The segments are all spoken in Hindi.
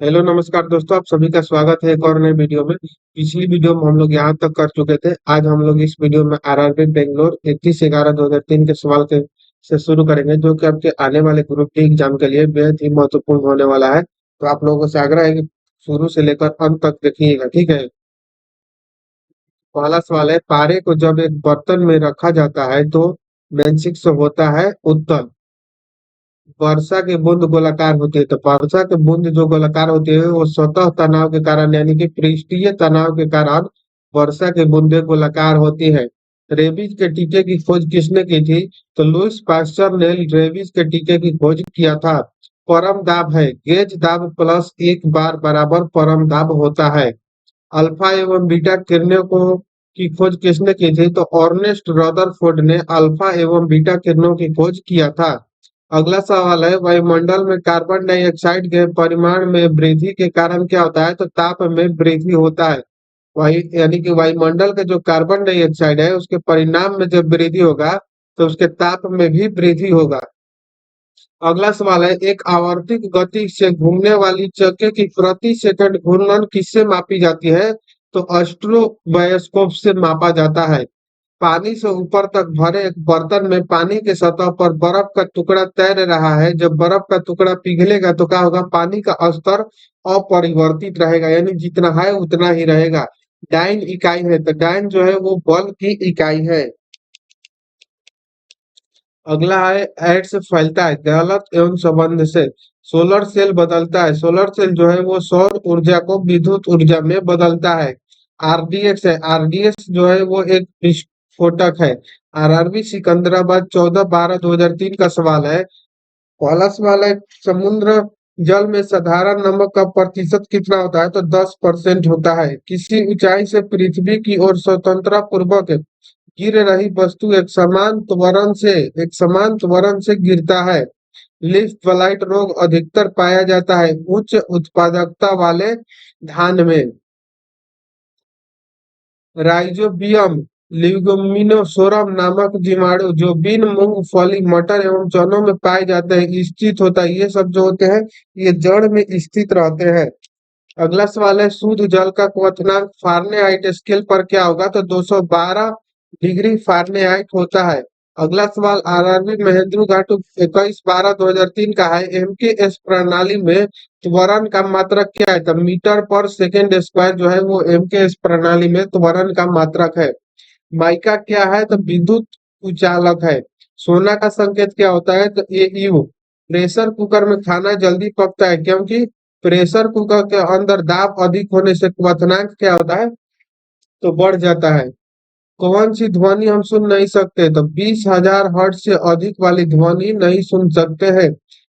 हेलो नमस्कार दोस्तों, आप सभी का स्वागत है एक और नए वीडियो में। पिछली वीडियो में हम लोग यहाँ तक कर चुके थे। आज हम लोग इस वीडियो में आरआरबी बेंगलोर 31/11/2003 के सवाल के से शुरू करेंगे, जो कि आपके आने वाले ग्रुप डी एग्जाम के लिए बेहद ही महत्वपूर्ण होने वाला है। तो आप लोगों से आग्रह है कि शुरू से लेकर अंत तक देखिएगा, ठीक है। पहला सवाल है, पारे को जब एक बर्तन में रखा जाता है तो बेंचिक से होता है उत्तल। वर्षा की बूंद गोलाकार होती है, तो वर्षा की बूंद जो गोलाकार होती है वो सतह तनाव के कारण यानी कि पृष्ठीय तनाव के कारण वर्षा की बूंदें गोलाकार होती है। रेबीज के टीके की खोज किसने की थी? तो लुईस पास्चर ने रेबीज के टीके की खोज किया था। परम दाब है, गेज दाब प्लस एक बार बराबर परम दाब होता है। अल्फा एवं बीटा किरणों को की खोज किसने की थी? तो अर्नेस्ट रदरफोर्ड ने अल्फा एवं बीटा किरणों की खोज किया था। अगला सवाल है, वायुमंडल में कार्बन डाइऑक्साइड के परिमाण में वृद्धि के कारण क्या होता है? तो ताप में वृद्धि होता है। वायु यानी कि वायुमंडल के जो कार्बन डाइऑक्साइड है उसके परिणाम में जब वृद्धि होगा तो उसके ताप में भी वृद्धि होगा। अगला सवाल है, एक आवर्तित गति से घूमने वाली चक्के की प्रति सेकंड घूर्णन किससे मापी जाती है? तो एस्ट्रोबायोस्कोप से मापा जाता है। पानी से ऊपर तक भरे एक बर्तन में पानी के सतह पर बर्फ का टुकड़ा तैर रहा है। जब बर्फ का टुकड़ा पिघलेगा तो क्या होगा? पानी का स्तर अपरिवर्तित रहेगा, यानी जितना है उतना ही रहेगा। डाइन इकाई है, तो डाइन जो है वो बल की इकाई है। अगला है, ऐड से फैलता है गलत एवं संबंध से। सोलर सेल बदलता है, सोलर सेल जो है वो सौर ऊर्जा को विद्युत ऊर्जा में बदलता है। आरडीएक्स है, आरडीएक्स जो है वो एक विस्फोटक है। आरआरबी सिकंदराबाद 14/12/2003 का सवाल है। पहला सवाल है, समुद्र जल में साधारण नमक का प्रतिशत कितना होता है? तो 10% होता है। किसी ऊंचाई से पृथ्वी की ओर स्वतंत्रता पूर्वक गिर रही वस्तु एक समान त्वरण से गिरता है। लीफ ब्लाइट रोग अधिकतर पाया जाता है उच्च उत्पादकता वाले धान में। राइजोबियम लिग्यूमिनोसोरम नामक जीवाणु जो बीन, मूंगफली, मटर एवं चनों में पाए जाते हैं स्थित होता है। ये सब जो होते हैं ये जड़ में स्थित रहते हैं। अगला सवाल है, शुद्ध जल का क्वथनांक फारेनहाइट स्केल पर क्या होगा? तो 212 डिग्री फारेनहाइट होता है। अगला सवाल आरआरबी महेंद्रू घाट 21/12/2003 का है। एमकेएस प्रणाली में त्वरण का मात्रक क्या है? तो मीटर पर सेकेंड स्क्वायर जो है वो एमकेएस प्रणाली में त्वरण का मात्रक है। माइका क्या है? तो विद्युत कुचालक है। सोना का संकेत क्या होता है? तो एयू। प्रेशर कुकर में खाना जल्दी पकता है क्योंकि प्रेशर कुकर के अंदर दाब अधिक होने से क्वथनांक क्या होता है? तो बढ़ जाता है। कौन सी ध्वनि हम सुन नहीं सकते? तो 20,000 हर्ट्ज से अधिक वाली ध्वनि नहीं सुन सकते हैं।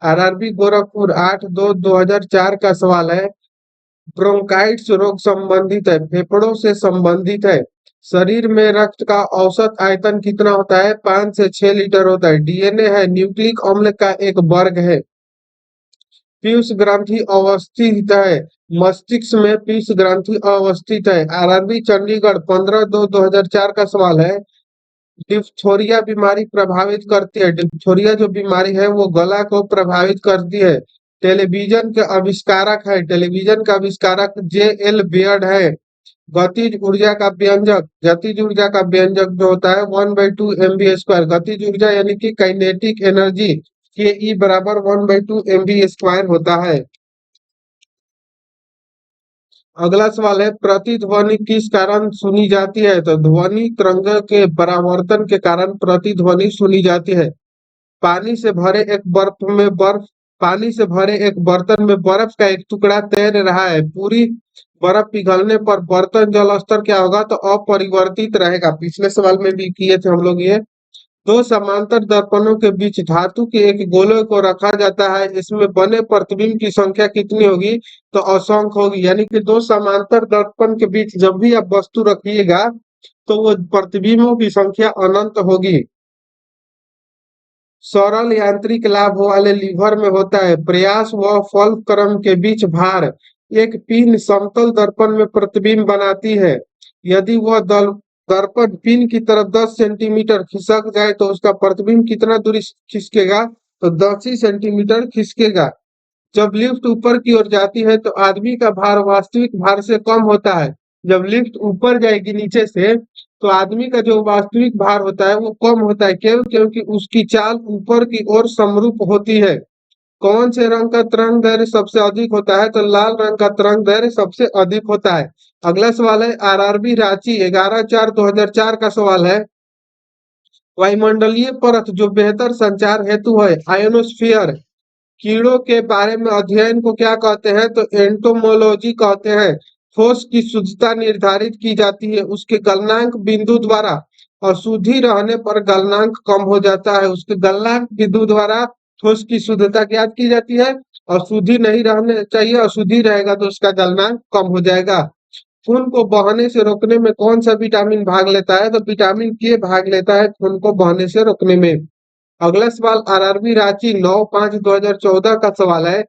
आरआरबी गोरखपुर 8/2/2004 का सवाल है। ब्रोंकाइटिस रोग संबंधित है, फेफड़ों से संबंधित है। शरीर में रक्त का औसत आयतन कितना होता है? 5 से 6 लीटर होता है। डीएनए है, न्यूक्लिक अम्ल का एक वर्ग है। पीयूष ग्रंथि अवस्थित है, मस्तिष्क में पीयूष ग्रंथि अवस्थित है। आरआरबी चंडीगढ़ 15/2/2004 का सवाल है। डिप्थोरिया बीमारी प्रभावित करती है, डिप्थोरिया जो बीमारी है वो गला को प्रभावित करती है। टेलीविजन के आविष्कारक है, टेलीविजन का आविष्कारक जे एल बियर्ड है। गतिज ऊर्जा का व्यंजक जो होता है 1/2 mv²। गतिज ऊर्जा यानी कि काइनेटिक एनर्जी के ई बराबर 1/2 mv² होता है। अगला सवाल है, प्रतिध्वनि किस कारण सुनी जाती है? तो ध्वनि तरंग के परावर्तन के कारण प्रतिध्वनि सुनी जाती है। पानी से भरे एक बर्फ में बर्फ पानी से भरे एक बर्तन में बर्फ का एक टुकड़ा तैर रहा है। पूरी बर्फ पिघलने पर बर्तन जल स्तर क्या होगा? तो अपरिवर्तित रहेगा। पिछले सवाल में भी किए थे हम लोग ये। दो समांतर दर्पणों के बीच धातु के एक गोले को रखा जाता है, इसमें बने प्रतिबिंब की संख्या कितनी होगी? तो असंख्य होगी। यानी कि दो समांतर दर्पण के बीच जब भी आप वस्तु रखिएगा तो वो प्रतिबिंबों की संख्या अनंत होगी। सरल यांत्रिक लाभ वाले लीवर में होता है प्रयास व फल क्रम के बीच भार। एक पिन समतल दर्पण में प्रतिबिंब बनाती है। यदि वह दर्पण पिन की तरफ 10 सेंटीमीटर खिसक जाए तो उसका प्रतिबिंब कितना दूरी खिसकेगा? तो 10 ही सेंटीमीटर खिसकेगा। जब लिफ्ट ऊपर की ओर जाती है तो आदमी का भार वास्तविक भार से कम होता है। जब लिफ्ट ऊपर जाएगी नीचे से तो आदमी का जो वास्तविक भार होता है वो कम होता है। क्यों? क्योंकि उसकी चाल ऊपर की ओर समरूप होती है। कौन से रंग का तरंग दैर्घ्य सबसे अधिक होता है? तो लाल रंग का तरंग दैर्घ्य सबसे अधिक होता है। अगला सवाल है आरआरबी रांची 11/4/2004 का सवाल है। वायुमंडलीय परत जो बेहतर संचार हेतु है आयोनोस्फीयर कीड़ों के बारे में अध्ययन को क्या कहते हैं? तो एंटोमोलॉजी कहते हैं। ठोस की शुद्धता निर्धारित की जाती है उसके गलनांक बिंदु द्वारा। अशुद्धि रहने पर गलनांक कम हो जाता है। उसके गलनांक बिंदु द्वारा ठोस की शुद्धता ज्ञात की जाती है। अशुद्धि नहीं रहने चाहिए, अशुद्धि रहेगा तो उसका गलनांक कम हो जाएगा। खून को बहने से रोकने में कौन सा विटामिन भाग लेता है? तो विटामिन के भाग लेता है खून को बहने से रोकने में। अगला सवाल आरआरबी रांची 9/5/2014 का सवाल है।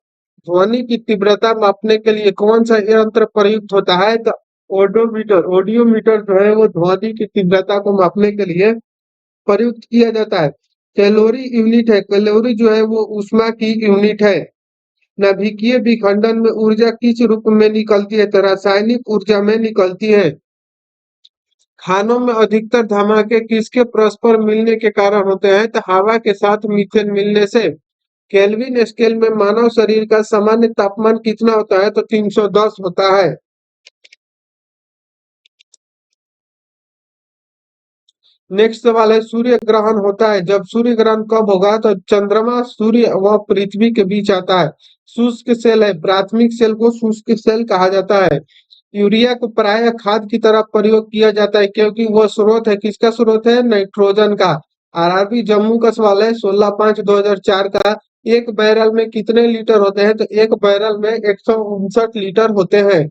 ध्वनि की तीव्रता मापने के लिए कौन सा यंत्र प्रयुक्त होता है? तो ओडोमीटर ऑडियोमीटर जो है वो ध्वनि की तीव्रता को मापने के लिए प्रयुक्त किया जाता है। कैलोरी यूनिट है, कैलोरी जो है वो ऊष्मा की यूनिट है। नाभिकीय विखंडन में ऊर्जा किस रूप में निकलती है? तो रासायनिक ऊर्जा में निकलती है। खानों में अधिकतर धमाके किसके परस्पर मिलने के कारण होते हैं? तो हवा के साथ मीथेन मिलने से। केल्विन स्केल में मानव शरीर का सामान्य तापमान कितना होता है? तो 310 होता है। नेक्स्ट सवाल है सूर्य ग्रहण होता है जब सूर्य ग्रहण कब होगा? तो चंद्रमा सूर्य व पृथ्वी के बीच आता है। शुष्क सेल है, प्राथमिक सेल को शुष्क सेल कहा जाता है। यूरिया को प्रायः खाद की तरह प्रयोग किया जाता है क्योंकि वह स्रोत है, किसका स्रोत है? नाइट्रोजन का। आरआरबी जम्मू का सवाल है 16/5/2004 का। एक बैरल में कितने लीटर होते हैं? तो एक बैरल में 159 लीटर होते हैं।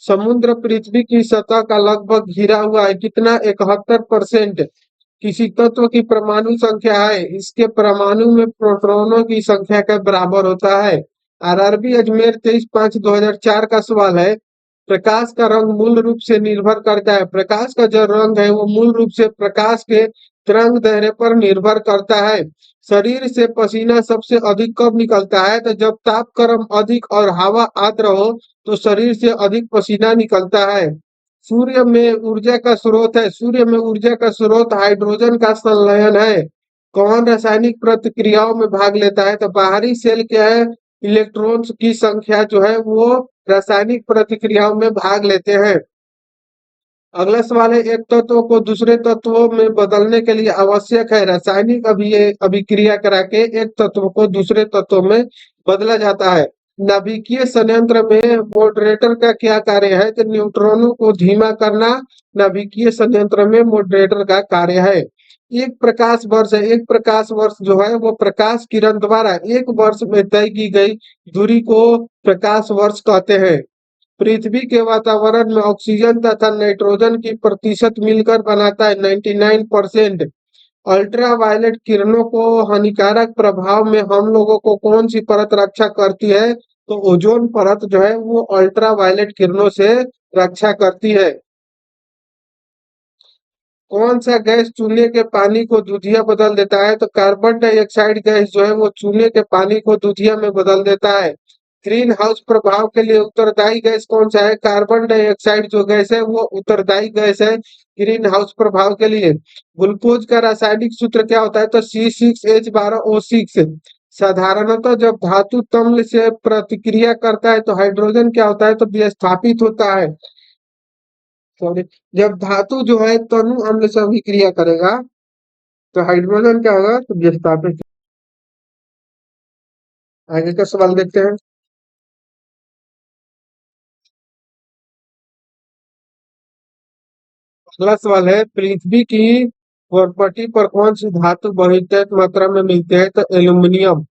समुद्र पृथ्वी की सतह का लगभग घिरा हुआ है, कितना? 71%। किसी तत्व की परमाणु संख्या है, इसके परमाणु में प्रोटॉनों की संख्या के बराबर होता है। आरआरबी अजमेर 23/5/2004 का सवाल है। प्रकाश का रंग मूल रूप से निर्भर करता है, प्रकाश का जो रंग है वो मूल रूप से प्रकाश के तरंग दैर्ध्य पर निर्भर करता है। शरीर से पसीना सबसे अधिक कब निकलता है? तो जब तापक्रम अधिक और हवा आर्द्र हो तो शरीर से अधिक पसीना निकलता है। सूर्य में ऊर्जा का स्रोत है, सूर्य में ऊर्जा का स्रोत हाइड्रोजन का संलयन है। कौन रासायनिक प्रतिक्रियाओं में भाग लेता है? तो बाहरी सेल क्या है? इलेक्ट्रॉन्स की संख्या जो है वो रासायनिक प्रतिक्रियाओं में भाग लेते हैं। अगला सवाल है एक तत्व को दूसरे तत्वों में बदलने के लिए आवश्यक है रासायनिक अभिक्रिया करा के एक तत्व को दूसरे तत्व में बदला जाता है। नाभिकीय संयंत्र में मॉडरेटर का क्या कार्य है? तो न्यूट्रॉनों को धीमा करना नाभिकीय संयंत्र में मॉडरेटर का कार्य है। एक प्रकाश वर्ष है, एक प्रकाश वर्ष जो है वो प्रकाश किरण द्वारा एक वर्ष में तय की गई दूरी को प्रकाश वर्ष कहते हैं। पृथ्वी के वातावरण में ऑक्सीजन तथा नाइट्रोजन की प्रतिशत मिलकर बनाता है 99%। अल्ट्रावायलेट किरणों को हानिकारक प्रभाव में हम लोगों को कौन सी परत रक्षा करती है? तो ओजोन परत जो है वो अल्ट्रावायलेट किरणों से रक्षा करती है। कौन सा गैस चूने के पानी को दूधिया बदल देता है? तो कार्बन डाइऑक्साइड गैस जो है वो चूने के पानी को दूधिया में बदल देता है। ग्रीन हाउस प्रभाव के लिए उत्तरदायी गैस कौन सा है? कार्बन डाइऑक्साइड जो गैस है वो उत्तरदायी गैस है ग्रीन हाउस प्रभाव के लिए। ग्लूकोज का रासायनिक सूत्र क्या होता है? तो C6H12O6। साधारणतः जब धातु तम्ल से प्रतिक्रिया करता है तो हाइड्रोजन क्या होता है? तो विस्थापित होता है। सॉरी, जब धातु जो है तनु अम्ल से अभिक्रिया करेगा तो हाइड्रोजन क्या होगा? तो विस्थापित। आगे का सवाल देखते हैं। अगला सवाल है पृथ्वी की भूपटल पर कौन सी धातु बहुतायत मात्रा में मिलती है? तो एल्यूमिनियम।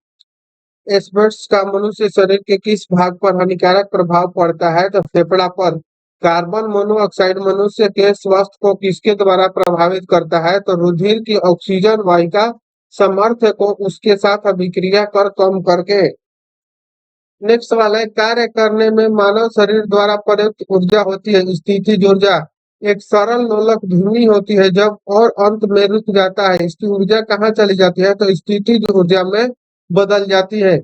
एस्बेस्टस का मनुष्य शरीर के किस भाग पर हानिकारक प्रभाव पड़ता है? तो फेफड़ा पर। कार्बन मोनोऑक्साइड मनुष्य के स्वास्थ्य को किसके द्वारा प्रभावित करता है? तो रुधिर की ऑक्सीजन वाहिका सामर्थ्य को उसके साथ अभिक्रिया कर कम करके। नेक्स्ट सवाल है कार्य करने में मानव शरीर द्वारा प्रयुक्त ऊर्जा होती है स्थितिज ऊर्जा। एक सरल लोलक धीमी होती है जब और अंत में रुक जाता है, इसकी ऊर्जा कहाँ चली जाती है? तो स्थितिज ऊर्जा में बदल जाती है।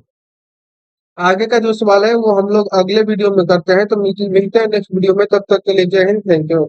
आगे का जो सवाल है वो हम लोग अगले वीडियो में करते हैं। तो मिलते हैं नेक्स्ट वीडियो में, तब तक के लिए जय हिंद, थैंक यू।